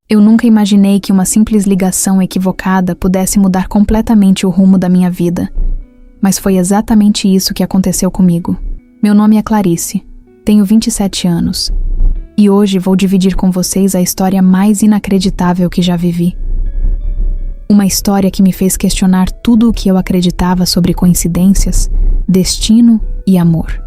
Eu nunca imaginei que uma simples ligação equivocada pudesse mudar completamente o rumo da minha vida. Mas foi exatamente isso que aconteceu comigo. Meu nome é Clarice, tenho 27 anos. E hoje vou dividir com vocês a história mais inacreditável que já vivi. Uma história que me fez questionar tudo o que eu acreditava sobre coincidências, destino e amor.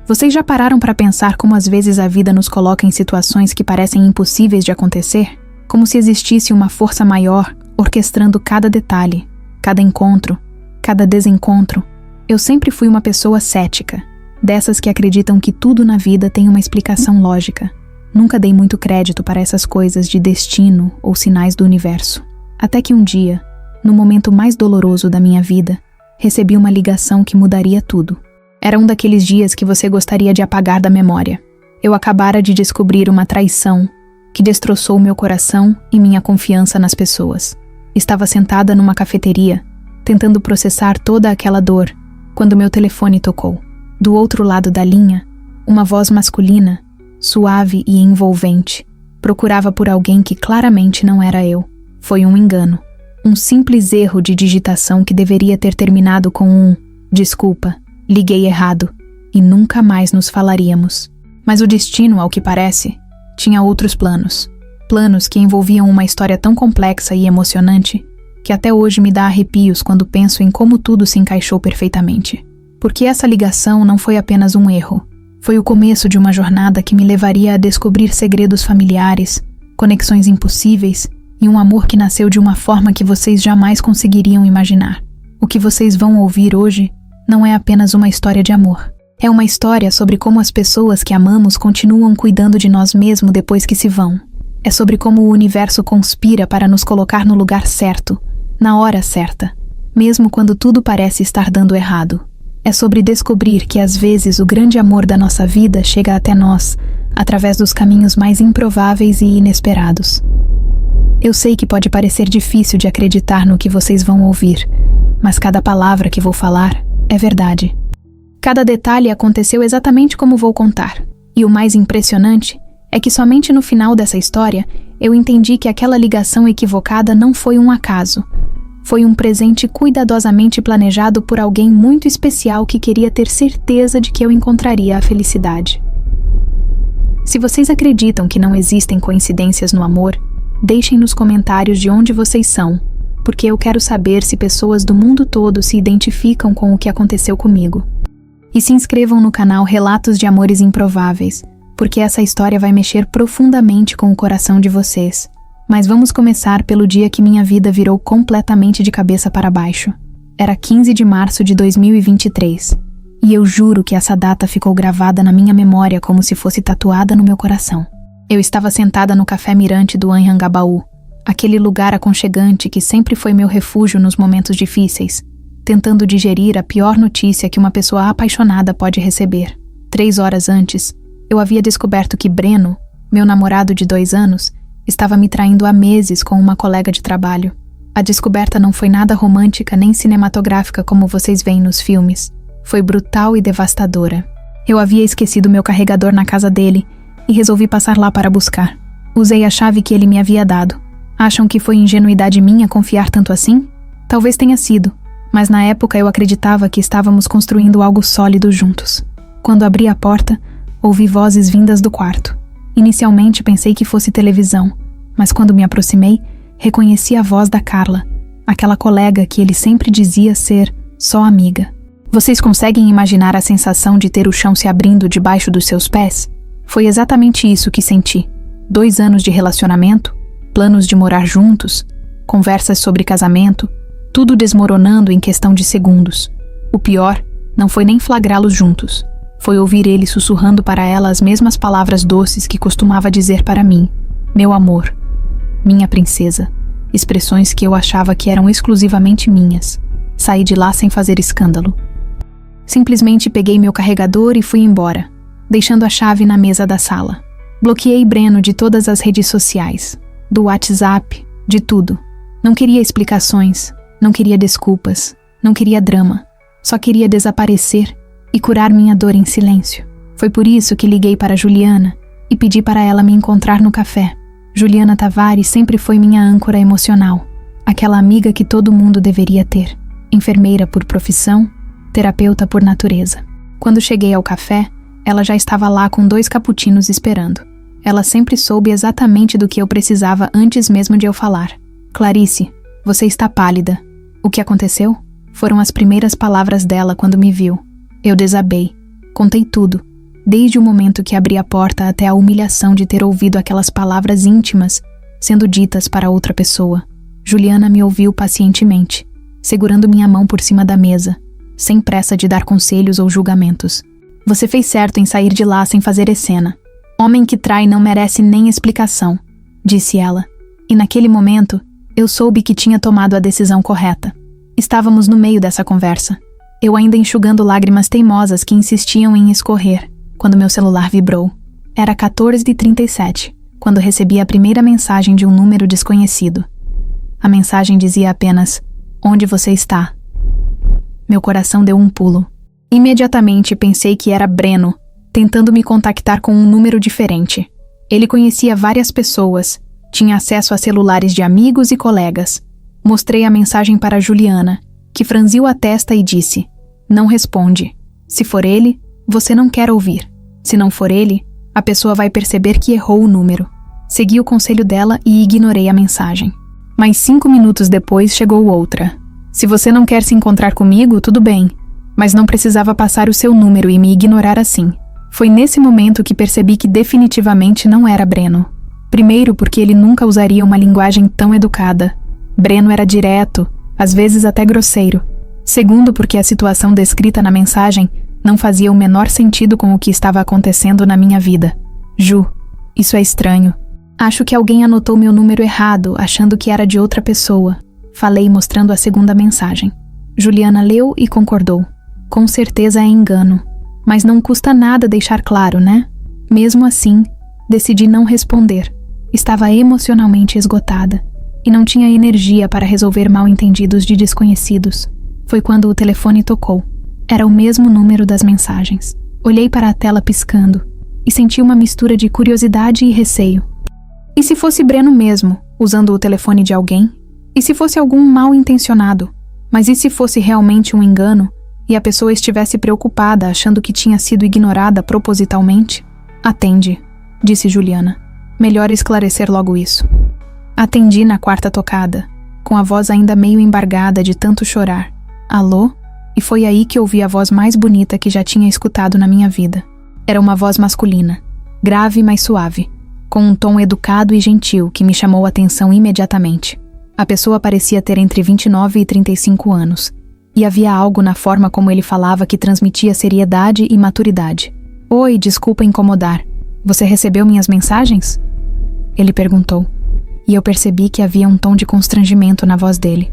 Vocês já pararam para pensar como às vezes a vida nos coloca em situações que parecem impossíveis de acontecer? Como se existisse uma força maior orquestrando cada detalhe, cada encontro, cada desencontro. Eu sempre fui uma pessoa cética, dessas que acreditam que tudo na vida tem uma explicação lógica. Nunca dei muito crédito para essas coisas de destino ou sinais do universo. Até que um dia, no momento mais doloroso da minha vida, recebi uma ligação que mudaria tudo. Era um daqueles dias que você gostaria de apagar da memória. Eu acabara de descobrir uma traição que destroçou meu coração e minha confiança nas pessoas. Estava sentada numa cafeteria, tentando processar toda aquela dor, quando meu telefone tocou. Do outro lado da linha, uma voz masculina, suave e envolvente, procurava por alguém que claramente não era eu. Foi um engano. Um simples erro de digitação que deveria ter terminado com um "desculpa, liguei errado", e nunca mais nos falaríamos. Mas o destino, ao que parece, tinha outros planos. Planos que envolviam uma história tão complexa e emocionante que até hoje me dá arrepios quando penso em como tudo se encaixou perfeitamente. Porque essa ligação não foi apenas um erro. Foi o começo de uma jornada que me levaria a descobrir segredos familiares, conexões impossíveis e um amor que nasceu de uma forma que vocês jamais conseguiriam imaginar. O que vocês vão ouvir hoje não é apenas uma história de amor. É uma história sobre como as pessoas que amamos continuam cuidando de nós mesmos depois que se vão. É sobre como o universo conspira para nos colocar no lugar certo, na hora certa, mesmo quando tudo parece estar dando errado. É sobre descobrir que às vezes o grande amor da nossa vida chega até nós, através dos caminhos mais improváveis e inesperados. Eu sei que pode parecer difícil de acreditar no que vocês vão ouvir, mas cada palavra que vou falar é verdade. Cada detalhe aconteceu exatamente como vou contar. E o mais impressionante é que somente no final dessa história eu entendi que aquela ligação equivocada não foi um acaso. Foi um presente cuidadosamente planejado por alguém muito especial que queria ter certeza de que eu encontraria a felicidade. Se vocês acreditam que não existem coincidências no amor, deixem nos comentários de onde vocês são, porque eu quero saber se pessoas do mundo todo se identificam com o que aconteceu comigo. E se inscrevam no canal Relatos de Amores Improváveis, porque essa história vai mexer profundamente com o coração de vocês. Mas vamos começar pelo dia que minha vida virou completamente de cabeça para baixo. Era 15 de março de 2023, e eu juro que essa data ficou gravada na minha memória como se fosse tatuada no meu coração. Eu estava sentada no Café Mirante do Anhangabaú, aquele lugar aconchegante que sempre foi meu refúgio nos momentos difíceis, tentando digerir a pior notícia que uma pessoa apaixonada pode receber. 3 horas antes, eu havia descoberto que Breno, meu namorado de 2 anos, estava me traindo há meses com uma colega de trabalho. A descoberta não foi nada romântica nem cinematográfica como vocês veem nos filmes. Foi brutal e devastadora. Eu havia esquecido meu carregador na casa dele e resolvi passar lá para buscar. Usei a chave que ele me havia dado. Acham que foi ingenuidade minha confiar tanto assim? Talvez tenha sido. Mas na época eu acreditava que estávamos construindo algo sólido juntos. Quando abri a porta, ouvi vozes vindas do quarto. Inicialmente pensei que fosse televisão, mas quando me aproximei, reconheci a voz da Carla, aquela colega que ele sempre dizia ser só amiga. Vocês conseguem imaginar a sensação de ter o chão se abrindo debaixo dos seus pés? Foi exatamente isso que senti. 2 anos de relacionamento, planos de morar juntos, conversas sobre casamento, tudo desmoronando em questão de segundos. O pior não foi nem flagrá-los juntos. Foi ouvir ele sussurrando para ela as mesmas palavras doces que costumava dizer para mim. Meu amor, minha princesa. Expressões que eu achava que eram exclusivamente minhas. Saí de lá sem fazer escândalo. Simplesmente peguei meu carregador e fui embora, deixando a chave na mesa da sala. Bloqueei Breno de todas as redes sociais, do WhatsApp, de tudo. Não queria explicações. Não queria desculpas, não queria drama, só queria desaparecer e curar minha dor em silêncio. Foi por isso que liguei para Juliana e pedi para ela me encontrar no café. Juliana Tavares sempre foi minha âncora emocional, aquela amiga que todo mundo deveria ter, enfermeira por profissão, terapeuta por natureza. Quando cheguei ao café, ela já estava lá com 2 cappuccinos esperando. Ela sempre soube exatamente do que eu precisava antes mesmo de eu falar. Clarice, você está pálida. O que aconteceu? Foram as primeiras palavras dela quando me viu. Eu desabei. Contei tudo, desde o momento que abri a porta até a humilhação de ter ouvido aquelas palavras íntimas sendo ditas para outra pessoa. Juliana me ouviu pacientemente, segurando minha mão por cima da mesa, sem pressa de dar conselhos ou julgamentos. Você fez certo em sair de lá sem fazer escena. Homem que trai não merece nem explicação, disse ela. E naquele momento, eu soube que tinha tomado a decisão correta. Estávamos no meio dessa conversa, eu ainda enxugando lágrimas teimosas que insistiam em escorrer, quando meu celular vibrou. Era 14h37, quando recebi a primeira mensagem de um número desconhecido. A mensagem dizia apenas: "Onde você está?" Meu coração deu um pulo. Imediatamente pensei que era Breno, tentando me contactar com um número diferente. Ele conhecia várias pessoas, tinha acesso a celulares de amigos e colegas. Mostrei a mensagem para Juliana, que franziu a testa e disse: "Não responde. Se for ele, você não quer ouvir. Se não for ele, a pessoa vai perceber que errou o número." Segui o conselho dela e ignorei a mensagem. Mas 5 minutos depois chegou outra. "Se você não quer se encontrar comigo, tudo bem, mas não precisava passar o seu número e me ignorar assim." Foi nesse momento que percebi que definitivamente não era Breno. Primeiro, porque ele nunca usaria uma linguagem tão educada. Breno era direto, às vezes até grosseiro. Segundo, porque a situação descrita na mensagem não fazia o menor sentido com o que estava acontecendo na minha vida. "Ju, isso é estranho. Acho que alguém anotou meu número errado, achando que era de outra pessoa." Falei mostrando a segunda mensagem. Juliana leu e concordou. "Com certeza é engano. Mas não custa nada deixar claro, né?" Mesmo assim, decidi não responder. Estava emocionalmente esgotada e não tinha energia para resolver mal-entendidos de desconhecidos. Foi quando o telefone tocou. Era o mesmo número das mensagens. Olhei para a tela piscando e senti uma mistura de curiosidade e receio. E se fosse Breno mesmo, usando o telefone de alguém? E se fosse algum mal-intencionado? Mas e se fosse realmente um engano e a pessoa estivesse preocupada, achando que tinha sido ignorada propositalmente? "Atende", disse Juliana. "Melhor esclarecer logo isso." Atendi na 4ª tocada, com a voz ainda meio embargada de tanto chorar. "Alô?" E foi aí que ouvi a voz mais bonita que já tinha escutado na minha vida. Era uma voz masculina, grave mas suave, com um tom educado e gentil que me chamou a atenção imediatamente. A pessoa parecia ter entre 29 e 35 anos, e havia algo na forma como ele falava que transmitia seriedade e maturidade. "Oi, desculpa incomodar. Você recebeu minhas mensagens?" Ele perguntou, e eu percebi que havia um tom de constrangimento na voz dele.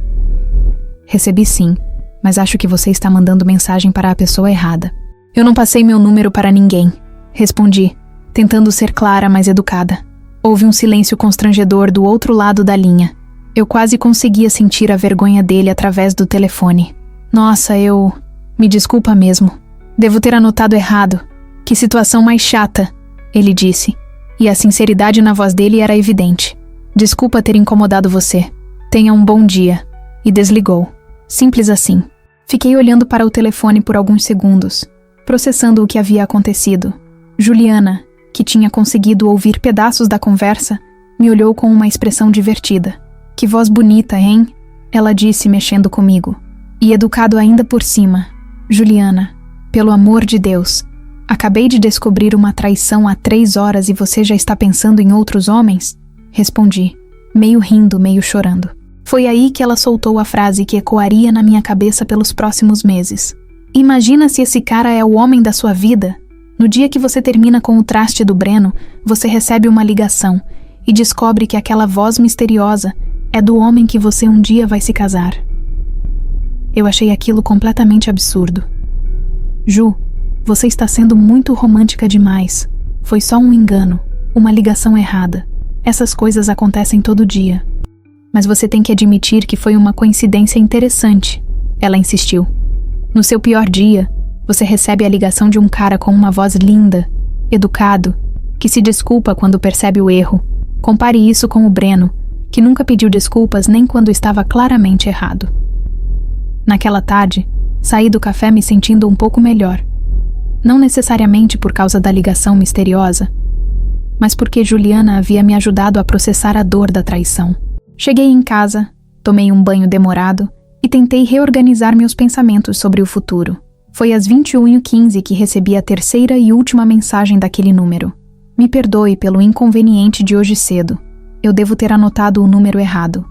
"Recebi sim, mas acho que você está mandando mensagem para a pessoa errada." "Eu não passei meu número para ninguém", respondi, tentando ser clara, mas educada. Houve um silêncio constrangedor do outro lado da linha. Eu quase conseguia sentir a vergonha dele através do telefone. "Nossa, me desculpa mesmo. Devo ter anotado errado. Que situação mais chata", ele disse, e a sinceridade na voz dele era evidente. "Desculpa ter incomodado você. Tenha um bom dia." E desligou. Simples assim. Fiquei olhando para o telefone por alguns segundos, processando o que havia acontecido. Juliana, que tinha conseguido ouvir pedaços da conversa, me olhou com uma expressão divertida. "Que voz bonita, hein?" ela disse, mexendo comigo. "E educado ainda por cima. Juliana, pelo amor de Deus, acabei de descobrir uma traição há 3 horas e você já está pensando em outros homens?" Respondi, meio rindo, meio chorando. Foi aí que ela soltou a frase que ecoaria na minha cabeça pelos próximos meses. "Imagina se esse cara é o homem da sua vida. No dia que você termina com o traste do Breno, você recebe uma ligação e descobre que aquela voz misteriosa é do homem que você um dia vai se casar." Eu achei aquilo completamente absurdo. "Ju, você está sendo muito romântica demais. Foi só um engano, uma ligação errada. Essas coisas acontecem todo dia." "Mas você tem que admitir que foi uma coincidência interessante", ela insistiu. "No seu pior dia, você recebe a ligação de um cara com uma voz linda, educado, que se desculpa quando percebe o erro, Compare isso com o Breno, que nunca pediu desculpas nem quando estava claramente errado. Naquela tarde, saí do café me sentindo um pouco melhor. Não necessariamente por causa da ligação misteriosa, mas porque Juliana havia me ajudado a processar a dor da traição. Cheguei em casa, tomei um banho demorado e tentei reorganizar meus pensamentos sobre o futuro. Foi às 21h15 que recebi a terceira e última mensagem daquele número. Me perdoe pelo inconveniente de hoje cedo. Eu devo ter anotado o número errado.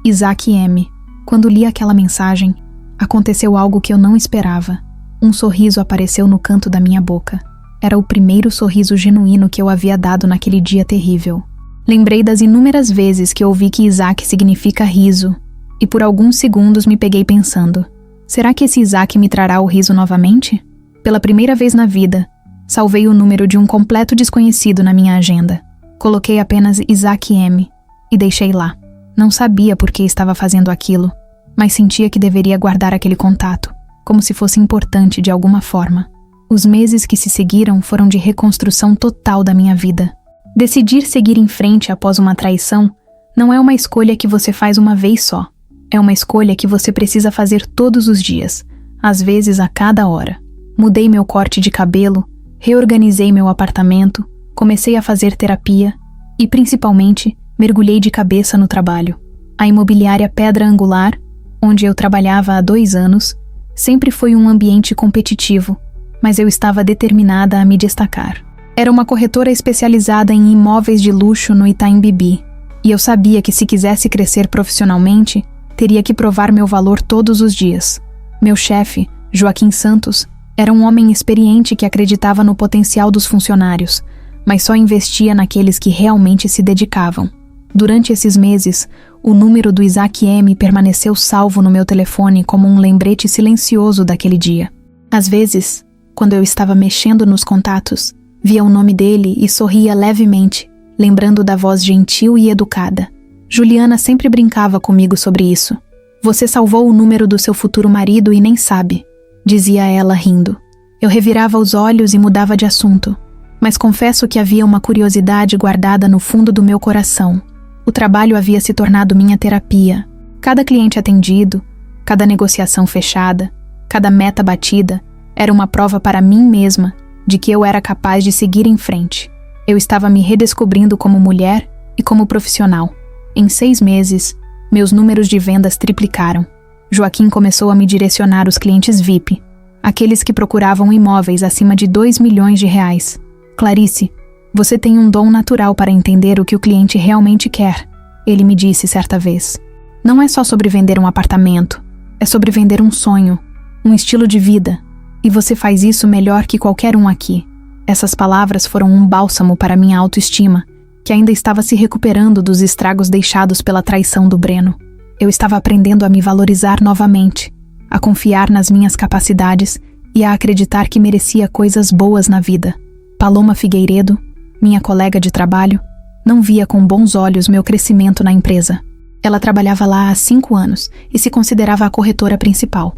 Isaac M. Quando li aquela mensagem, aconteceu algo que eu não esperava. Um sorriso apareceu no canto da minha boca. Era o primeiro sorriso genuíno que eu havia dado naquele dia terrível. Lembrei das inúmeras vezes que ouvi que Isaac significa riso, e por alguns segundos me peguei pensando: será que esse Isaac me trará o riso novamente? Pela primeira vez na vida, salvei o número de um completo desconhecido na minha agenda. Coloquei apenas Isaac M. e deixei lá. Não sabia por que estava fazendo aquilo, mas sentia que deveria guardar aquele contato, como se fosse importante de alguma forma. Os meses que se seguiram foram de reconstrução total da minha vida. Decidir seguir em frente após uma traição não é uma escolha que você faz uma vez só. É uma escolha que você precisa fazer todos os dias, às vezes a cada hora. Mudei meu corte de cabelo, reorganizei meu apartamento, comecei a fazer terapia e, principalmente, mergulhei de cabeça no trabalho. A imobiliária Pedra Angular, onde eu trabalhava há 2 anos, sempre foi um ambiente competitivo, mas eu estava determinada a me destacar. Era uma corretora especializada em imóveis de luxo no Itaim Bibi, e eu sabia que se quisesse crescer profissionalmente, teria que provar meu valor todos os dias. Meu chefe, Joaquim Santos, era um homem experiente que acreditava no potencial dos funcionários, mas só investia naqueles que realmente se dedicavam. Durante esses meses, o número do Isaac M permaneceu salvo no meu telefone como um lembrete silencioso daquele dia. Às vezes, quando eu estava mexendo nos contatos, via o nome dele e sorria levemente, lembrando da voz gentil e educada. Juliana sempre brincava comigo sobre isso. Você salvou o número do seu futuro marido e nem sabe, dizia ela rindo. Eu revirava os olhos e mudava de assunto, mas confesso que havia uma curiosidade guardada no fundo do meu coração. O trabalho havia se tornado minha terapia. Cada cliente atendido, cada negociação fechada, cada meta batida, era uma prova para mim mesma de que eu era capaz de seguir em frente. Eu estava me redescobrindo como mulher e como profissional. Em 6 meses, meus números de vendas triplicaram. Joaquim começou a me direcionar os clientes VIP, aqueles que procuravam imóveis acima de R$2 milhões. Clarice, você tem um dom natural para entender o que o cliente realmente quer, ele me disse certa vez. Não é só sobre vender um apartamento, é sobre vender um sonho, um estilo de vida, e você faz isso melhor que qualquer um aqui. Essas palavras foram um bálsamo para minha autoestima, que ainda estava se recuperando dos estragos deixados pela traição do Breno. Eu estava aprendendo a me valorizar novamente, a confiar nas minhas capacidades e a acreditar que merecia coisas boas na vida. Paloma Figueiredo, minha colega de trabalho, não via com bons olhos meu crescimento na empresa. Ela trabalhava lá há 5 anos e se considerava a corretora principal.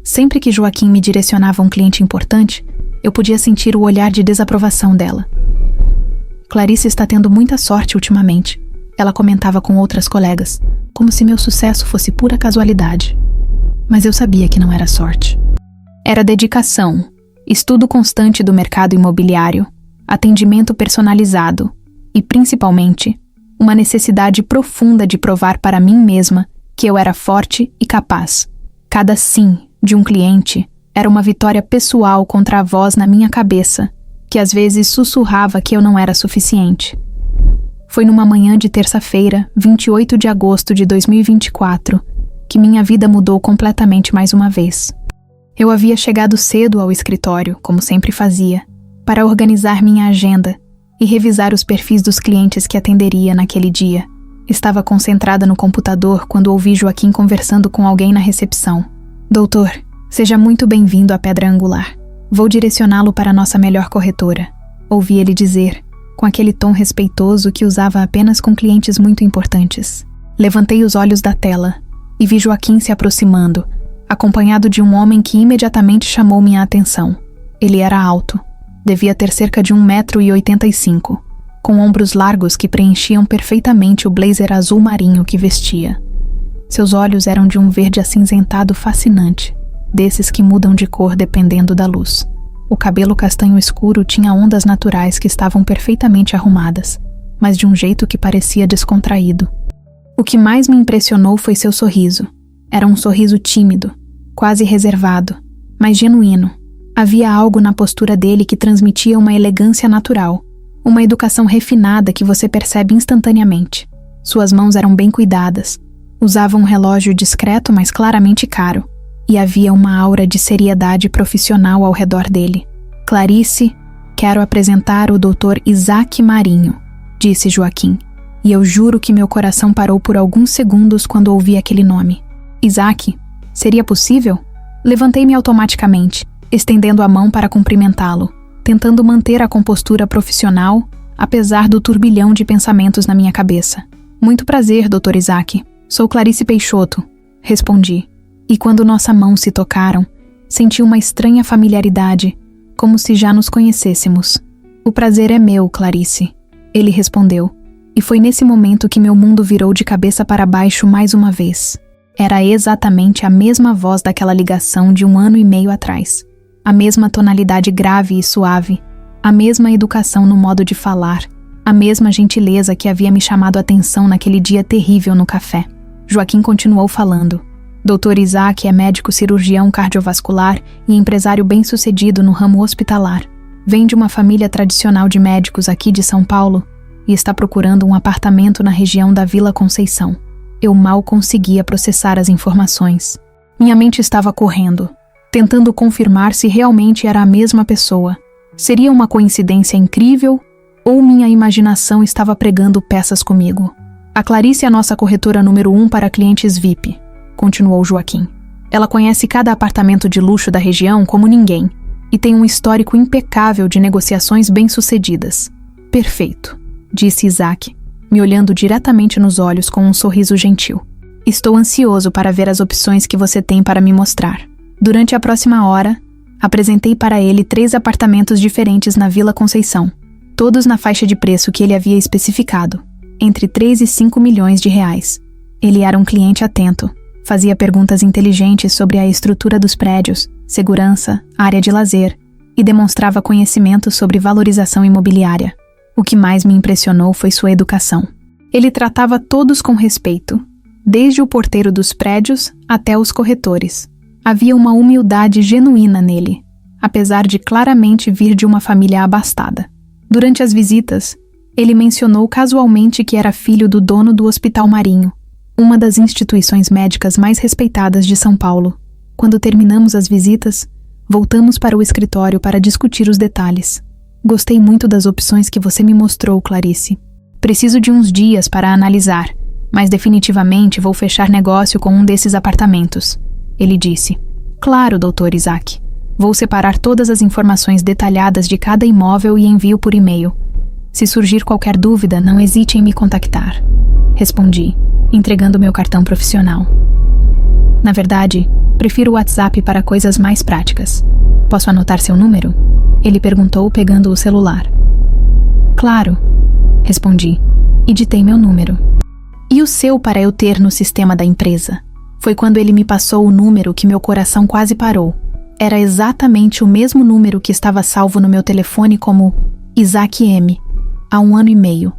Sempre que Joaquim me direcionava a um cliente importante, eu podia sentir o olhar de desaprovação dela. Clarice está tendo muita sorte ultimamente, ela comentava com outras colegas, como se meu sucesso fosse pura casualidade. Mas eu sabia que não era sorte. Era dedicação, estudo constante do mercado imobiliário, atendimento personalizado e, principalmente, uma necessidade profunda de provar para mim mesma que eu era forte e capaz. Cada sim de um cliente era uma vitória pessoal contra a voz na minha cabeça, que às vezes sussurrava que eu não era suficiente. Foi numa manhã de terça-feira, 28 de agosto de 2024, que minha vida mudou completamente mais uma vez. Eu havia chegado cedo ao escritório, como sempre fazia, para organizar minha agenda e revisar os perfis dos clientes que atenderia naquele dia. Estava concentrada no computador quando ouvi Joaquim conversando com alguém na recepção. Doutor, seja muito bem-vindo à Pedra Angular. Vou direcioná-lo para a nossa melhor corretora, ouvi ele dizer, com aquele tom respeitoso que usava apenas com clientes muito importantes. Levantei os olhos da tela e vi Joaquim se aproximando, acompanhado de um homem que imediatamente chamou minha atenção. Ele era alto, devia ter cerca de 1,85 m. com ombros largos que preenchiam perfeitamente o blazer azul marinho que vestia. Seus olhos eram de um verde acinzentado fascinante, desses que mudam de cor dependendo da luz. O cabelo castanho escuro tinha ondas naturais que estavam perfeitamente arrumadas, mas de um jeito que parecia descontraído. O que mais me impressionou foi seu sorriso. Era um sorriso tímido, quase reservado, mas genuíno. Havia algo na postura dele que transmitia uma elegância natural, uma educação refinada que você percebe instantaneamente. Suas mãos eram bem cuidadas. Usava um relógio discreto, mas claramente caro. E havia uma aura de seriedade profissional ao redor dele. Clarice, quero apresentar o Dr. Isaac Marinho, disse Joaquim. E eu juro que meu coração parou por alguns segundos quando ouvi aquele nome. Isaac, seria possível? Levantei-me automaticamente, estendendo a mão para cumprimentá-lo, tentando manter a compostura profissional, apesar do turbilhão de pensamentos na minha cabeça. Muito prazer, Dr. Isaac. Sou Clarice Peixoto, respondi. E quando nossas mãos se tocaram, senti uma estranha familiaridade, como se já nos conhecêssemos. O prazer é meu, Clarice, ele respondeu. E foi nesse momento que meu mundo virou de cabeça para baixo mais uma vez. Era exatamente a mesma voz daquela ligação de 1 ano e meio atrás. A mesma tonalidade grave e suave, a mesma educação no modo de falar, a mesma gentileza que havia me chamado a atenção naquele dia terrível no café. Joaquim continuou falando. Dr. Isaac é médico cirurgião cardiovascular e empresário bem-sucedido no ramo hospitalar. Vem de uma família tradicional de médicos aqui de São Paulo e está procurando um apartamento na região da Vila Conceição. Eu mal conseguia processar as informações. Minha mente estava correndo, tentando confirmar se realmente era a mesma pessoa. Seria uma coincidência incrível ou minha imaginação estava pregando peças comigo? A Clarice é a nossa corretora número 1 para clientes VIP, continuou Joaquim. Ela conhece cada apartamento de luxo da região como ninguém e tem um histórico impecável de negociações bem-sucedidas. Perfeito, disse Isaac, me olhando diretamente nos olhos com um sorriso gentil. Estou ansioso para ver as opções que você tem para me mostrar. Durante a próxima hora, apresentei para ele 3 apartamentos diferentes na Vila Conceição, todos na faixa de preço que ele havia especificado, entre 3 e 5 milhões de reais. Ele era um cliente atento, fazia perguntas inteligentes sobre a estrutura dos prédios, segurança, área de lazer e demonstrava conhecimento sobre valorização imobiliária. O que mais me impressionou foi sua educação. Ele tratava todos com respeito, desde o porteiro dos prédios até os corretores. Havia uma humildade genuína nele, apesar de claramente vir de uma família abastada. Durante as visitas, ele mencionou casualmente que era filho do dono do Hospital Marinho, uma das instituições médicas mais respeitadas de São Paulo. Quando terminamos as visitas, voltamos para o escritório para discutir os detalhes. Gostei muito das opções que você me mostrou, Clarice. Preciso de uns dias para analisar, mas definitivamente vou fechar negócio com um desses apartamentos, ele disse. Claro, Dr. Isaac. Vou separar todas as informações detalhadas de cada imóvel e envio por e-mail. Se surgir qualquer dúvida, não hesite em me contactar, respondi, entregando meu cartão profissional. Na verdade, prefiro o WhatsApp para coisas mais práticas. Posso anotar seu número? Ele perguntou, pegando o celular. Claro, respondi, e ditei meu número. E o seu para eu ter no sistema da empresa? Foi quando ele me passou o número que meu coração quase parou. Era exatamente o mesmo número que estava salvo no meu telefone como Isaac M, há 1 ano e meio.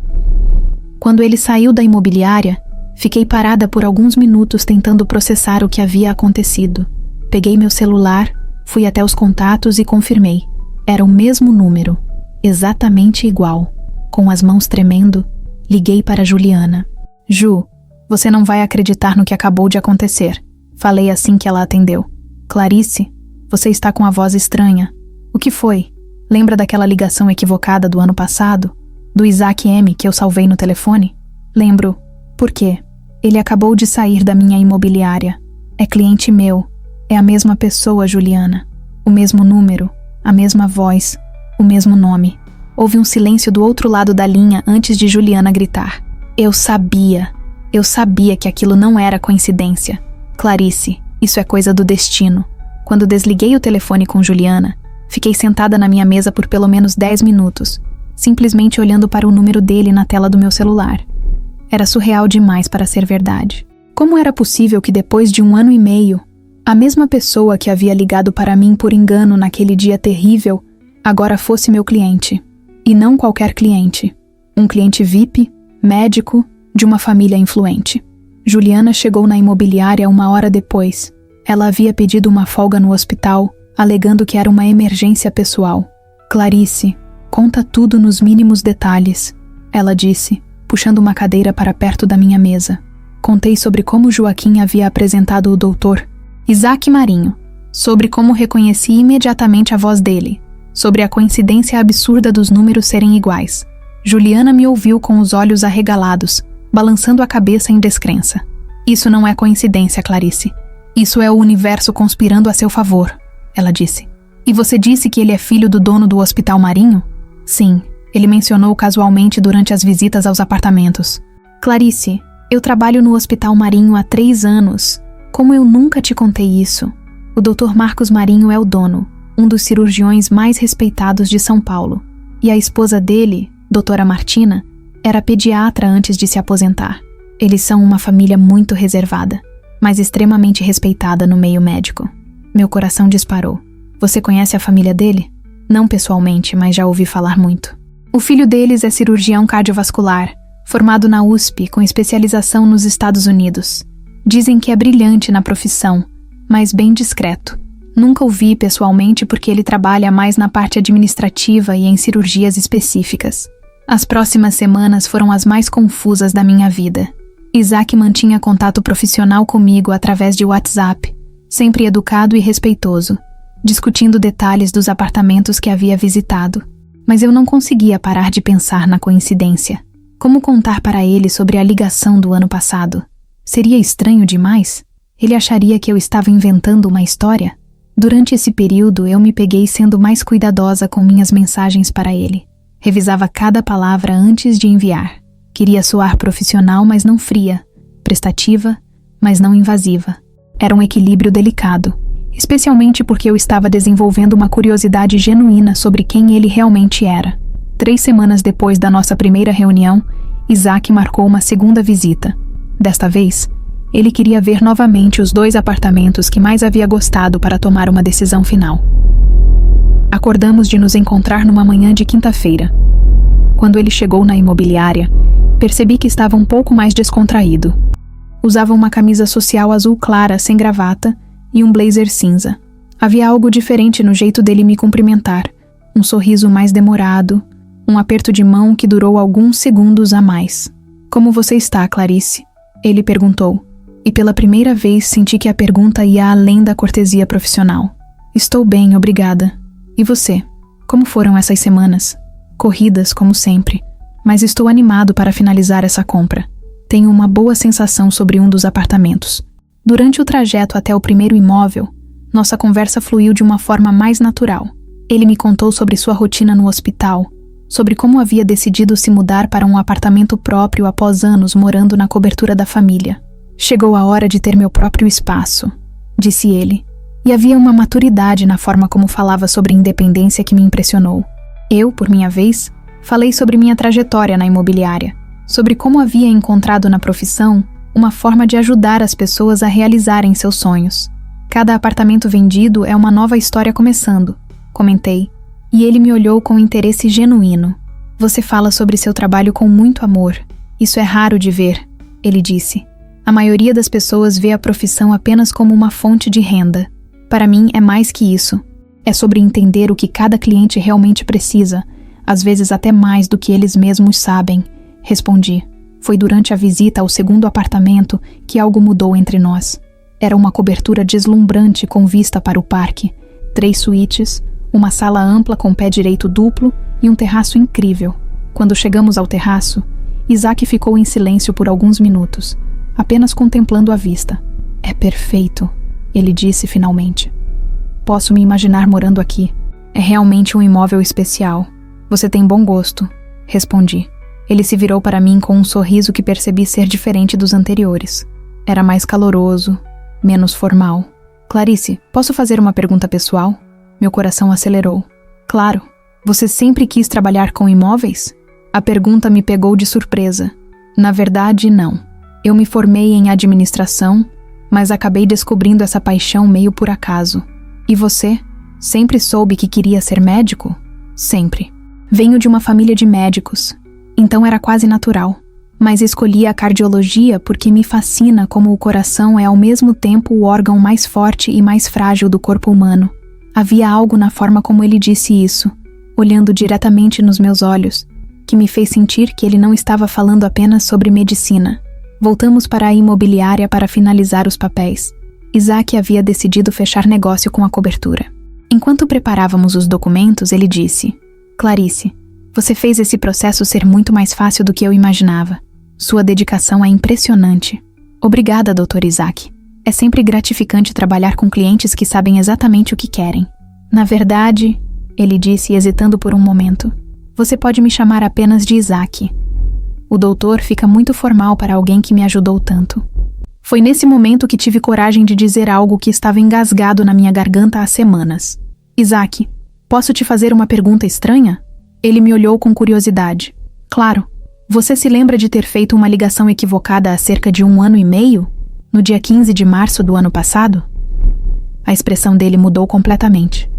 Quando ele saiu da imobiliária, fiquei parada por alguns minutos tentando processar o que havia acontecido. Peguei meu celular, fui até os contatos e confirmei. Era o mesmo número, exatamente igual. Com as mãos tremendo, liguei para Juliana. Ju, você não vai acreditar no que acabou de acontecer. Falei assim que ela atendeu. Clarice, você está com a voz estranha. O que foi? Lembra daquela ligação equivocada do ano passado? Do Isaac M que eu salvei no telefone? Lembro. Por quê? Ele acabou de sair da minha imobiliária. É cliente meu. É a mesma pessoa, Juliana. O mesmo número, a mesma voz, o mesmo nome. Houve um silêncio do outro lado da linha antes de Juliana gritar. Eu sabia que aquilo não era coincidência. Clarice, isso é coisa do destino. Quando desliguei o telefone com Juliana, fiquei sentada na minha mesa por pelo menos 10 minutos, simplesmente olhando para o número dele na tela do meu celular. Era surreal demais para ser verdade. Como era possível que depois de 1 ano e meio, a mesma pessoa que havia ligado para mim por engano naquele dia terrível, agora fosse meu cliente? E não qualquer cliente. Um cliente VIP, médico, de uma família influente. Juliana chegou na imobiliária 1 hora depois. Ela havia pedido uma folga no hospital, alegando que era uma emergência pessoal. Clarice, conta tudo nos mínimos detalhes, ela disse, puxando uma cadeira para perto da minha mesa. Contei sobre como Joaquim havia apresentado o doutor Isaac Marinho, sobre como reconheci imediatamente a voz dele, sobre a coincidência absurda dos números serem iguais. Juliana me ouviu com os olhos arregalados, balançando a cabeça em descrença. Isso não é coincidência, Clarice. Isso é o universo conspirando a seu favor, ela disse. E você disse que ele é filho do dono do Hospital Marinho? Sim, ele mencionou casualmente durante as visitas aos apartamentos. Clarice, eu trabalho no Hospital Marinho há 3 anos. Como eu nunca te contei isso? O Dr. Marcos Marinho é o dono, um dos cirurgiões mais respeitados de São Paulo. E a esposa dele, Doutora Martina, era pediatra antes de se aposentar. Eles são uma família muito reservada, mas extremamente respeitada no meio médico. Meu coração disparou. Você conhece a família dele? Não pessoalmente, mas já ouvi falar muito. O filho deles é cirurgião cardiovascular, formado na USP com especialização nos Estados Unidos. Dizem que é brilhante na profissão, mas bem discreto. Nunca o vi pessoalmente porque ele trabalha mais na parte administrativa e em cirurgias específicas. As próximas semanas foram as mais confusas da minha vida. Isaac mantinha contato profissional comigo através de WhatsApp, sempre educado e respeitoso, discutindo detalhes dos apartamentos que havia visitado. Mas eu não conseguia parar de pensar na coincidência. Como contar para ele sobre a ligação do ano passado? Seria estranho demais? Ele acharia que eu estava inventando uma história? Durante esse período, eu me peguei sendo mais cuidadosa com minhas mensagens para ele. Revisava cada palavra antes de enviar. Queria soar profissional, mas não fria. Prestativa, mas não invasiva. Era um equilíbrio delicado, especialmente porque eu estava desenvolvendo uma curiosidade genuína sobre quem ele realmente era. 3 semanas depois da nossa primeira reunião, Isaac marcou uma segunda visita. Desta vez, ele queria ver novamente os 2 apartamentos que mais havia gostado para tomar uma decisão final. Acordamos de nos encontrar numa manhã de quinta-feira. Quando ele chegou na imobiliária, percebi que estava um pouco mais descontraído. Usava uma camisa social azul clara sem gravata e um blazer cinza. Havia algo diferente no jeito dele me cumprimentar, um sorriso mais demorado, um aperto de mão que durou alguns segundos a mais. Como você está, Clarice? Ele perguntou, e pela primeira vez senti que a pergunta ia além da cortesia profissional. Estou bem, obrigada. E você? Como foram essas semanas? Corridas, como sempre, mas estou animado para finalizar essa compra. Tenho uma boa sensação sobre um dos apartamentos. Durante o trajeto até o primeiro imóvel, nossa conversa fluiu de uma forma mais natural. Ele me contou sobre sua rotina no hospital, sobre como havia decidido se mudar para um apartamento próprio após anos morando na cobertura da família. Chegou a hora de ter meu próprio espaço, disse ele, e havia uma maturidade na forma como falava sobre independência que me impressionou. Eu, por minha vez, falei sobre minha trajetória na imobiliária, sobre como havia encontrado na profissão uma forma de ajudar as pessoas a realizarem seus sonhos. Cada apartamento vendido é uma nova história começando, comentei, e ele me olhou com interesse genuíno. Você fala sobre seu trabalho com muito amor. Isso é raro de ver, ele disse. A maioria das pessoas vê a profissão apenas como uma fonte de renda. Para mim é mais que isso. É sobre entender o que cada cliente realmente precisa, às vezes até mais do que eles mesmos sabem, respondi. Foi durante a visita ao segundo apartamento que algo mudou entre nós. Era uma cobertura deslumbrante com vista para o parque, 3 suítes, uma sala ampla com pé direito duplo e um terraço incrível. Quando chegamos ao terraço, Isaac ficou em silêncio por alguns minutos, apenas contemplando a vista. É perfeito, ele disse finalmente. Posso me imaginar morando aqui. É realmente um imóvel especial. Você tem bom gosto, respondi. Ele se virou para mim com um sorriso que percebi ser diferente dos anteriores. Era mais caloroso, menos formal. Clarice, posso fazer uma pergunta pessoal? Meu coração acelerou. Claro. Você sempre quis trabalhar com imóveis? A pergunta me pegou de surpresa. Na verdade, não. Eu me formei em administração, mas acabei descobrindo essa paixão meio por acaso. E você? Sempre soube que queria ser médico? Sempre. Venho de uma família de médicos, então era quase natural. Mas escolhi a cardiologia porque me fascina como o coração é ao mesmo tempo o órgão mais forte e mais frágil do corpo humano. Havia algo na forma como ele disse isso, olhando diretamente nos meus olhos, que me fez sentir que ele não estava falando apenas sobre medicina. Voltamos para a imobiliária para finalizar os papéis. Isaac havia decidido fechar negócio com a cobertura. Enquanto preparávamos os documentos, ele disse: Clarice, você fez esse processo ser muito mais fácil do que eu imaginava. Sua dedicação é impressionante. Obrigada, Dr. Isaac. É sempre gratificante trabalhar com clientes que sabem exatamente o que querem. Na verdade, ele disse, hesitando por um momento, você pode me chamar apenas de Isaac. O doutor fica muito formal para alguém que me ajudou tanto. Foi nesse momento que tive coragem de dizer algo que estava engasgado na minha garganta há semanas. Isaac, posso te fazer uma pergunta estranha? Ele me olhou com curiosidade. Claro. Você se lembra de ter feito uma ligação equivocada há cerca de 1 ano e meio? No dia 15 de março do ano passado? A expressão dele mudou completamente.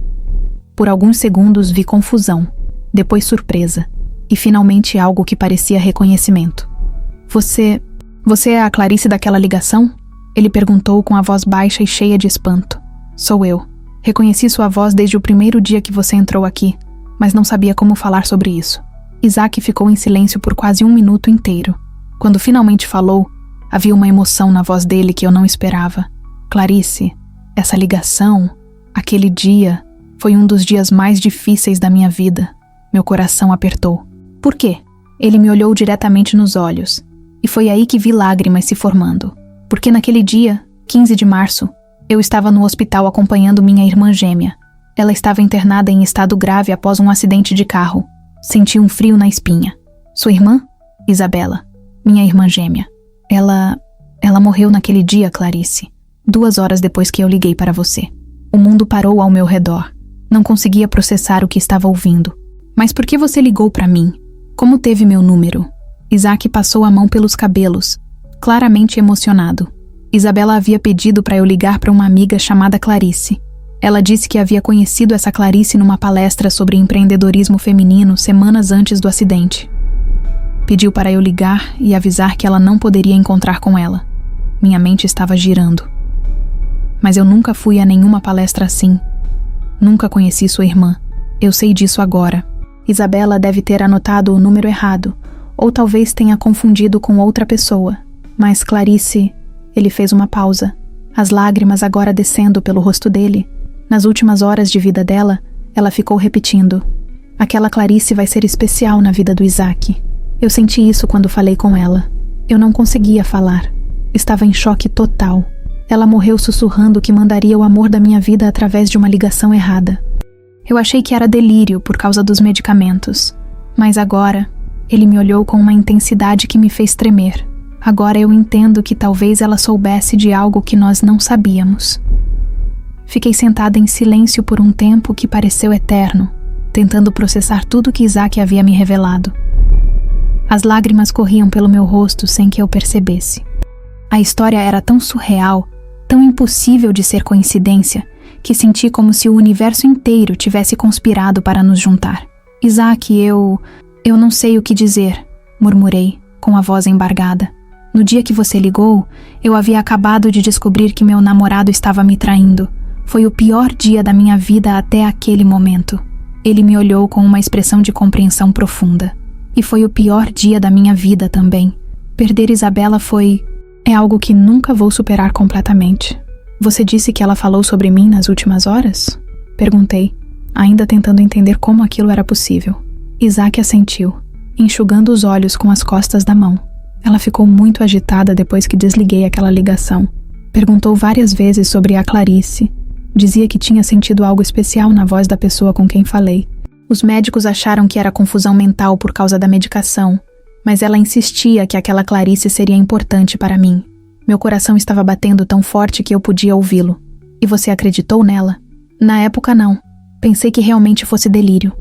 Por alguns segundos vi confusão, depois surpresa, e finalmente algo que parecia reconhecimento. Você é a Clarice daquela ligação? Ele perguntou com a voz baixa e cheia de espanto. Sou eu. Reconheci sua voz desde o primeiro dia que você entrou aqui, mas não sabia como falar sobre isso. Isaac ficou em silêncio por quase 1 minuto inteiro. Quando finalmente falou, havia uma emoção na voz dele que eu não esperava. Clarice, essa ligação, aquele dia, foi um dos dias mais difíceis da minha vida. Meu coração apertou. Por quê? Ele me olhou diretamente nos olhos. E foi aí que vi lágrimas se formando. Porque naquele dia, 15 de março, eu estava no hospital acompanhando minha irmã gêmea. Ela estava internada em estado grave após um acidente de carro. Senti um frio na espinha. Sua irmã? Isabela, minha irmã gêmea. Ela morreu naquele dia, Clarice. 2 horas depois que eu liguei para você. O mundo parou ao meu redor. Não conseguia processar o que estava ouvindo. Mas por que você ligou para mim? Como teve meu número? Isaac passou a mão pelos cabelos, claramente emocionado. Isabela havia pedido para eu ligar para uma amiga chamada Clarice. Ela disse que havia conhecido essa Clarice numa palestra sobre empreendedorismo feminino semanas antes do acidente. Pediu para eu ligar e avisar que ela não poderia encontrar com ela. Minha mente estava girando. Mas eu nunca fui a nenhuma palestra assim. Nunca conheci sua irmã. Eu sei disso agora. Isabela deve ter anotado o número errado, ou talvez tenha confundido com outra pessoa. Mas Clarice... Ele fez uma pausa, as lágrimas agora descendo pelo rosto dele. Nas últimas horas de vida dela, ela ficou repetindo: aquela Clarice vai ser especial na vida do Isaac. Eu senti isso quando falei com ela. Eu não conseguia falar. Estava em choque total. Ela morreu sussurrando que mandaria o amor da minha vida através de uma ligação errada. Eu achei que era delírio por causa dos medicamentos. Mas agora, ele me olhou com uma intensidade que me fez tremer. Agora eu entendo que talvez ela soubesse de algo que nós não sabíamos. Fiquei sentada em silêncio por um tempo que pareceu eterno, tentando processar tudo que Isaac havia me revelado. As lágrimas corriam pelo meu rosto sem que eu percebesse. A história era tão surreal, tão impossível de ser coincidência, que senti como se o universo inteiro tivesse conspirado para nos juntar. Isaac, eu não sei o que dizer, murmurei, com a voz embargada. No dia que você ligou, eu havia acabado de descobrir que meu namorado estava me traindo. Foi o pior dia da minha vida até aquele momento. Ele me olhou com uma expressão de compreensão profunda. E foi o pior dia da minha vida também. Perder Isabela é algo que nunca vou superar completamente. Você disse que ela falou sobre mim nas últimas horas? Perguntei, ainda tentando entender como aquilo era possível. Isaac assentiu, enxugando os olhos com as costas da mão. Ela ficou muito agitada depois que desliguei aquela ligação. Perguntou várias vezes sobre a Clarice. Dizia que tinha sentido algo especial na voz da pessoa com quem falei. Os médicos acharam que era confusão mental por causa da medicação, mas ela insistia que aquela Clarice seria importante para mim. Meu coração estava batendo tão forte que eu podia ouvi-lo. E você acreditou nela? Na época, não. Pensei que realmente fosse delírio.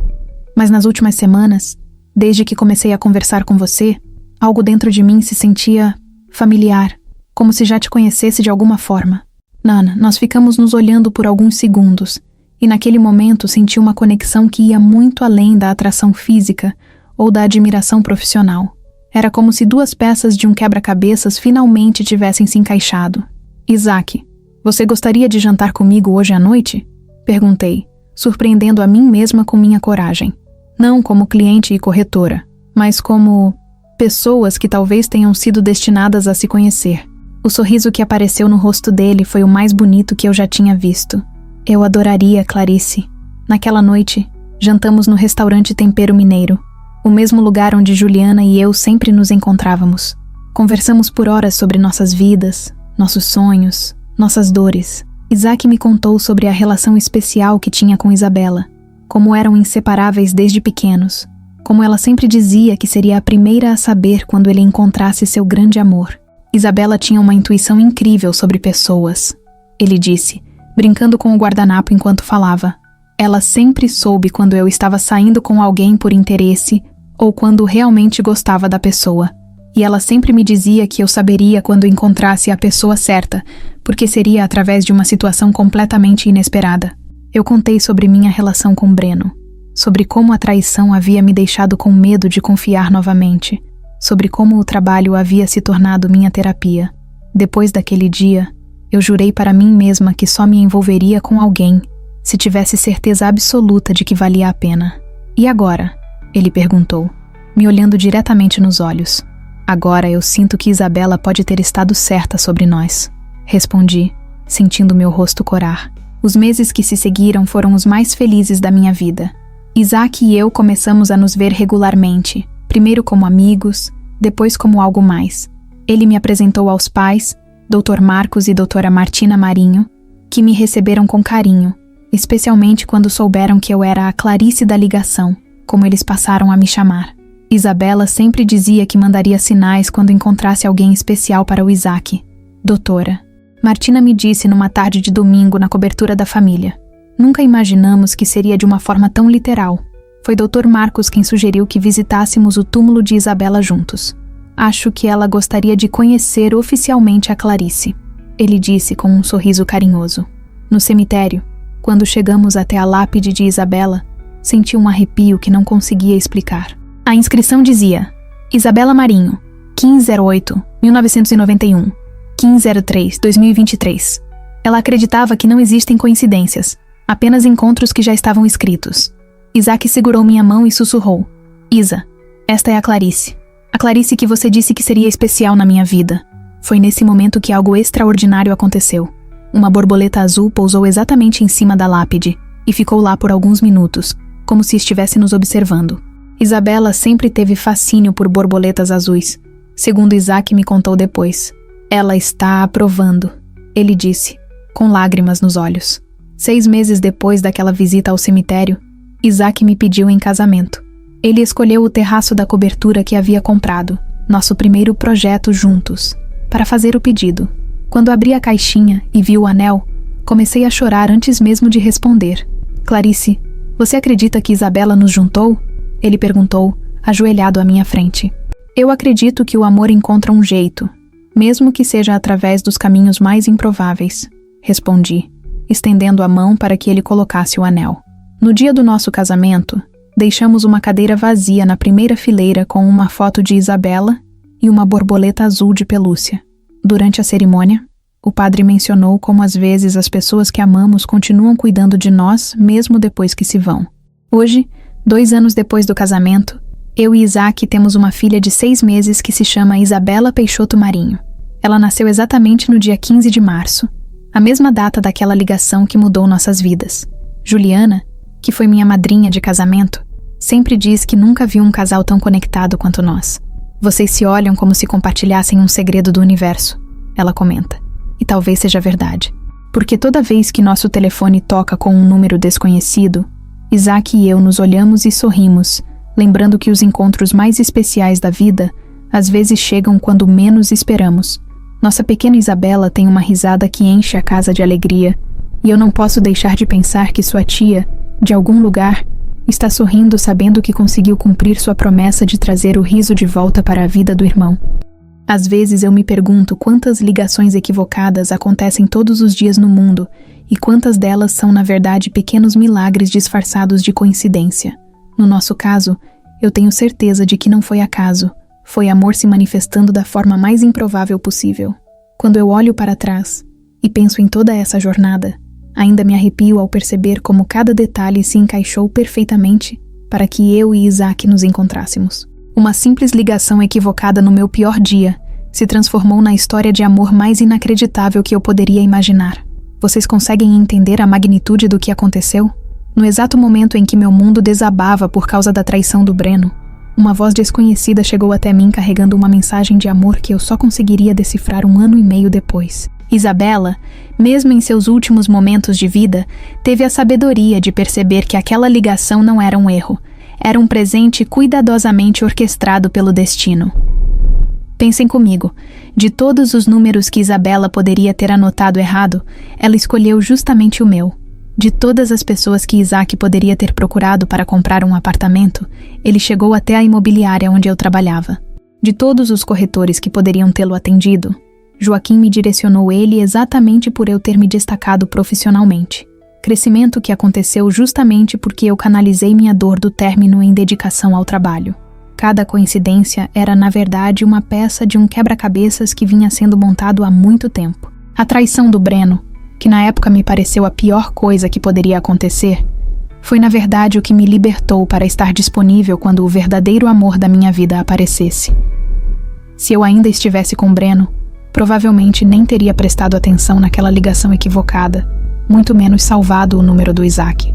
Mas nas últimas semanas, desde que comecei a conversar com você, algo dentro de mim se sentia familiar, como se já te conhecesse de alguma forma. Nana, nós ficamos nos olhando por alguns segundos, e naquele momento senti uma conexão que ia muito além da atração física ou da admiração profissional. Era como se duas peças de um quebra-cabeças finalmente tivessem se encaixado. Isaac, você gostaria de jantar comigo hoje à noite? Perguntei, surpreendendo a mim mesma com minha coragem. Não como cliente e corretora, mas como pessoas que talvez tenham sido destinadas a se conhecer. O sorriso que apareceu no rosto dele foi o mais bonito que eu já tinha visto. Eu adoraria, Clarice. Naquela noite, jantamos no restaurante Tempero Mineiro, o mesmo lugar onde Juliana e eu sempre nos encontrávamos. Conversamos por horas sobre nossas vidas, nossos sonhos, nossas dores. Isaac me contou sobre a relação especial que tinha com Isabela, como eram inseparáveis desde pequenos, como ela sempre dizia que seria a primeira a saber quando ele encontrasse seu grande amor. Isabela tinha uma intuição incrível sobre pessoas, ele disse, brincando com o guardanapo enquanto falava. Ela sempre soube quando eu estava saindo com alguém por interesse ou quando realmente gostava da pessoa. E ela sempre me dizia que eu saberia quando encontrasse a pessoa certa, porque seria através de uma situação completamente inesperada. Eu contei sobre minha relação com Breno, sobre como a traição havia me deixado com medo de confiar novamente, sobre como o trabalho havia se tornado minha terapia. Depois daquele dia, eu jurei para mim mesma que só me envolveria com alguém se tivesse certeza absoluta de que valia a pena. E agora? Ele perguntou, me olhando diretamente nos olhos. Agora eu sinto que Isabela pode ter estado certa sobre nós. Respondi, sentindo meu rosto corar. Os meses que se seguiram foram os mais felizes da minha vida. Isaac e eu começamos a nos ver regularmente, primeiro como amigos, depois como algo mais. Ele me apresentou aos pais, Dr. Marcos e Dra. Martina Marinho, que me receberam com carinho, especialmente quando souberam que eu era a Clarice da ligação, como eles passaram a me chamar. Isabela sempre dizia que mandaria sinais quando encontrasse alguém especial para o Isaac. Doutora, Martina me disse numa tarde de domingo na cobertura da família. Nunca imaginamos que seria de uma forma tão literal. Foi Dr. Marcos quem sugeriu que visitássemos o túmulo de Isabela juntos. Acho que ela gostaria de conhecer oficialmente a Clarice, ele disse com um sorriso carinhoso. No cemitério, quando chegamos até a lápide de Isabela, senti um arrepio que não conseguia explicar. A inscrição dizia: Isabela Marinho, 1508-1991, 1503-2023. Ela acreditava que não existem coincidências, apenas encontros que já estavam escritos. Isaac segurou minha mão e sussurrou: Isa, esta é a Clarice. A Clarice que você disse que seria especial na minha vida. Foi nesse momento que algo extraordinário aconteceu. Uma borboleta azul pousou exatamente em cima da lápide e ficou lá por alguns minutos, como se estivesse nos observando. Isabela sempre teve fascínio por borboletas azuis, segundo Isaac me contou depois. Ela está aprovando, ele disse, com lágrimas nos olhos. 6 meses depois daquela visita ao cemitério, Isaac me pediu em casamento. Ele escolheu o terraço da cobertura que havia comprado, nosso primeiro projeto juntos, para fazer o pedido. Quando abri a caixinha e vi o anel, comecei a chorar antes mesmo de responder. Clarice, você acredita que Isabela nos juntou? Ele perguntou, ajoelhado à minha frente. Eu acredito que o amor encontra um jeito, mesmo que seja através dos caminhos mais improváveis, respondi, estendendo a mão para que ele colocasse o anel. No dia do nosso casamento, deixamos uma cadeira vazia na primeira fileira com uma foto de Isabela e uma borboleta azul de pelúcia. Durante a cerimônia, o padre mencionou como às vezes as pessoas que amamos continuam cuidando de nós mesmo depois que se vão. Hoje, 2 anos depois do casamento, eu e Isaac temos uma filha de 6 meses que se chama Isabela Peixoto Marinho. Ela nasceu exatamente no dia 15 de março, a mesma data daquela ligação que mudou nossas vidas. Juliana, que foi minha madrinha de casamento, sempre diz que nunca viu um casal tão conectado quanto nós. Vocês se olham como se compartilhassem um segredo do universo, ela comenta. E talvez seja verdade. Porque toda vez que nosso telefone toca com um número desconhecido, Isaac e eu nos olhamos e sorrimos, lembrando que os encontros mais especiais da vida às vezes chegam quando menos esperamos. Nossa pequena Isabela tem uma risada que enche a casa de alegria, e eu não posso deixar de pensar que sua tia, de algum lugar, Está sorrindo sabendo que conseguiu cumprir sua promessa de trazer o riso de volta para a vida do irmão. Às vezes eu me pergunto quantas ligações equivocadas acontecem todos os dias no mundo e quantas delas são, na verdade, pequenos milagres disfarçados de coincidência. No nosso caso, eu tenho certeza de que não foi acaso, foi amor se manifestando da forma mais improvável possível. Quando eu olho para trás e penso em toda essa jornada, ainda me arrepio ao perceber como cada detalhe se encaixou perfeitamente para que eu e Isaac nos encontrássemos. Uma simples ligação equivocada no meu pior dia se transformou na história de amor mais inacreditável que eu poderia imaginar. Vocês conseguem entender a magnitude do que aconteceu? No exato momento em que meu mundo desabava por causa da traição do Breno, uma voz desconhecida chegou até mim carregando uma mensagem de amor que eu só conseguiria decifrar 1 ano e meio depois. Isabela, mesmo em seus últimos momentos de vida, teve a sabedoria de perceber que aquela ligação não era um erro, era um presente cuidadosamente orquestrado pelo destino. Pensem comigo, de todos os números que Isabela poderia ter anotado errado, ela escolheu justamente o meu. De todas as pessoas que Isaac poderia ter procurado para comprar um apartamento, ele chegou até a imobiliária onde eu trabalhava. De todos os corretores que poderiam tê-lo atendido, Joaquim me direcionou ele exatamente por eu ter me destacado profissionalmente. Crescimento que aconteceu justamente porque eu canalizei minha dor do término em dedicação ao trabalho. Cada coincidência era, na verdade, uma peça de um quebra-cabeças que vinha sendo montado há muito tempo. A traição do Breno, que na época me pareceu a pior coisa que poderia acontecer, foi na verdade o que me libertou para estar disponível quando o verdadeiro amor da minha vida aparecesse. Se eu ainda estivesse com Breno, provavelmente nem teria prestado atenção naquela ligação equivocada, muito menos salvado o número do Isaac.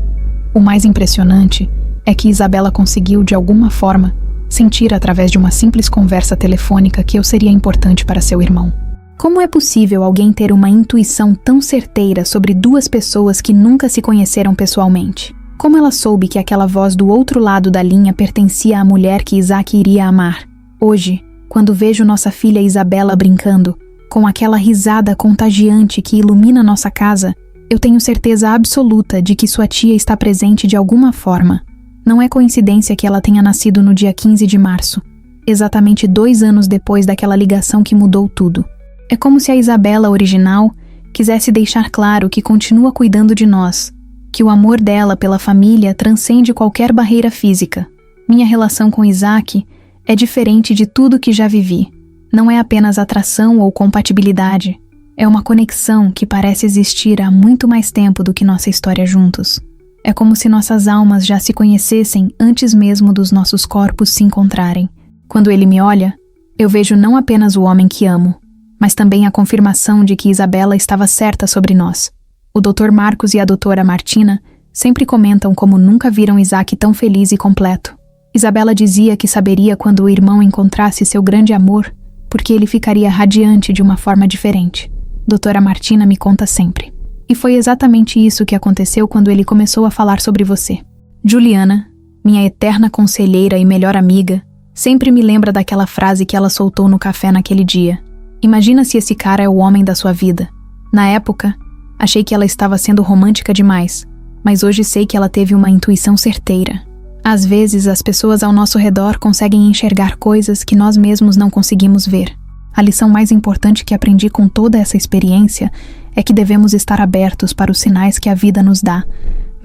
O mais impressionante é que Isabela conseguiu, de alguma forma, sentir através de uma simples conversa telefônica que eu seria importante para seu irmão. Como é possível alguém ter uma intuição tão certeira sobre duas pessoas que nunca se conheceram pessoalmente? Como ela soube que aquela voz do outro lado da linha pertencia à mulher que Isaac iria amar? Hoje, quando vejo nossa filha Isabela brincando, com aquela risada contagiante que ilumina nossa casa, eu tenho certeza absoluta de que sua tia está presente de alguma forma. Não é coincidência que ela tenha nascido no dia 15 de março, exatamente 2 anos depois daquela ligação que mudou tudo. É como se a Isabela original quisesse deixar claro que continua cuidando de nós, que o amor dela pela família transcende qualquer barreira física. Minha relação com Isaac é diferente de tudo que já vivi. Não é apenas atração ou compatibilidade, é uma conexão que parece existir há muito mais tempo do que nossa história juntos. É como se nossas almas já se conhecessem antes mesmo dos nossos corpos se encontrarem. Quando ele me olha, eu vejo não apenas o homem que amo, mas também a confirmação de que Isabela estava certa sobre nós. O Dr. Marcos e a Dra. Martina sempre comentam como nunca viram Isaac tão feliz e completo. Isabela dizia que saberia quando o irmão encontrasse seu grande amor, porque ele ficaria radiante de uma forma diferente. Dra. Martina me conta sempre. E foi exatamente isso que aconteceu quando ele começou a falar sobre você. Juliana, minha eterna conselheira e melhor amiga, sempre me lembra daquela frase que ela soltou no café naquele dia. Imagina se esse cara é o homem da sua vida. Na época, achei que ela estava sendo romântica demais, mas hoje sei que ela teve uma intuição certeira. Às vezes, as pessoas ao nosso redor conseguem enxergar coisas que nós mesmos não conseguimos ver. A lição mais importante que aprendi com toda essa experiência é que devemos estar abertos para os sinais que a vida nos dá,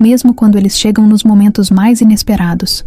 mesmo quando eles chegam nos momentos mais inesperados.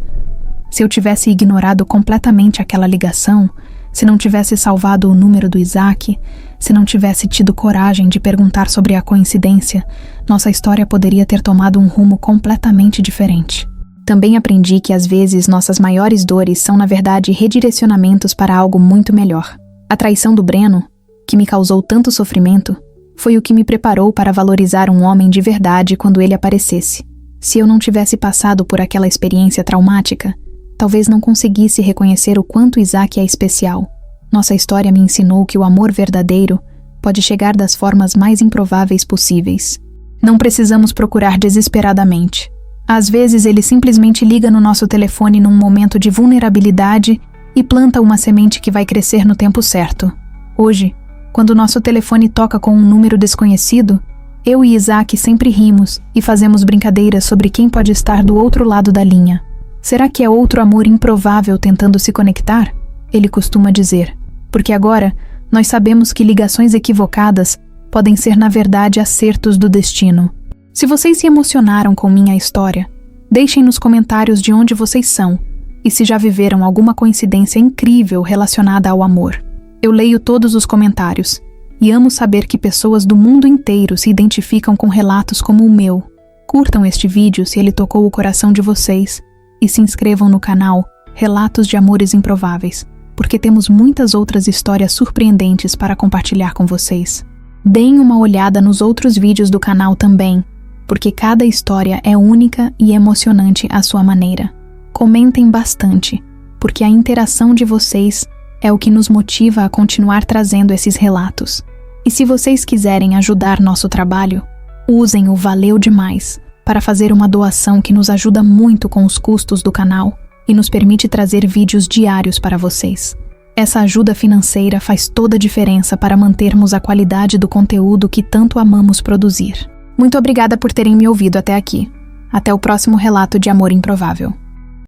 Se eu tivesse ignorado completamente aquela ligação, se não tivesse salvado o número do Isaac, se não tivesse tido coragem de perguntar sobre a coincidência, nossa história poderia ter tomado um rumo completamente diferente. Também aprendi que às vezes nossas maiores dores são na verdade redirecionamentos para algo muito melhor. A traição do Breno, que me causou tanto sofrimento, foi o que me preparou para valorizar um homem de verdade quando ele aparecesse. Se eu não tivesse passado por aquela experiência traumática, talvez não conseguisse reconhecer o quanto Isaac é especial. Nossa história me ensinou que o amor verdadeiro pode chegar das formas mais improváveis possíveis. Não precisamos procurar desesperadamente. Às vezes ele simplesmente liga no nosso telefone num momento de vulnerabilidade e planta uma semente que vai crescer no tempo certo. Hoje, quando nosso telefone toca com um número desconhecido, Eu e Isaac sempre rimos e fazemos brincadeiras sobre quem pode estar do outro lado da linha. Será que é outro amor improvável tentando se conectar? Ele costuma dizer. Porque agora, nós sabemos que ligações equivocadas podem ser na verdade acertos do destino. Se vocês se emocionaram com minha história, deixem nos comentários de onde vocês são e se já viveram alguma coincidência incrível relacionada ao amor. Eu leio todos os comentários e amo saber que pessoas do mundo inteiro se identificam com relatos como o meu. Curtam este vídeo se ele tocou o coração de vocês e se inscrevam no canal Relatos de Amores Improváveis, porque temos muitas outras histórias surpreendentes para compartilhar com vocês. Deem uma olhada nos outros vídeos do canal também, porque cada história é única e emocionante à sua maneira. Comentem bastante, porque a interação de vocês é o que nos motiva a continuar trazendo esses relatos. E se vocês quiserem ajudar nosso trabalho, usem o Valeu Demais para fazer uma doação que nos ajuda muito com os custos do canal e nos permite trazer vídeos diários para vocês. Essa ajuda financeira faz toda a diferença para mantermos a qualidade do conteúdo que tanto amamos produzir. Muito obrigada por terem me ouvido até aqui. Até o próximo relato de Amor Improvável.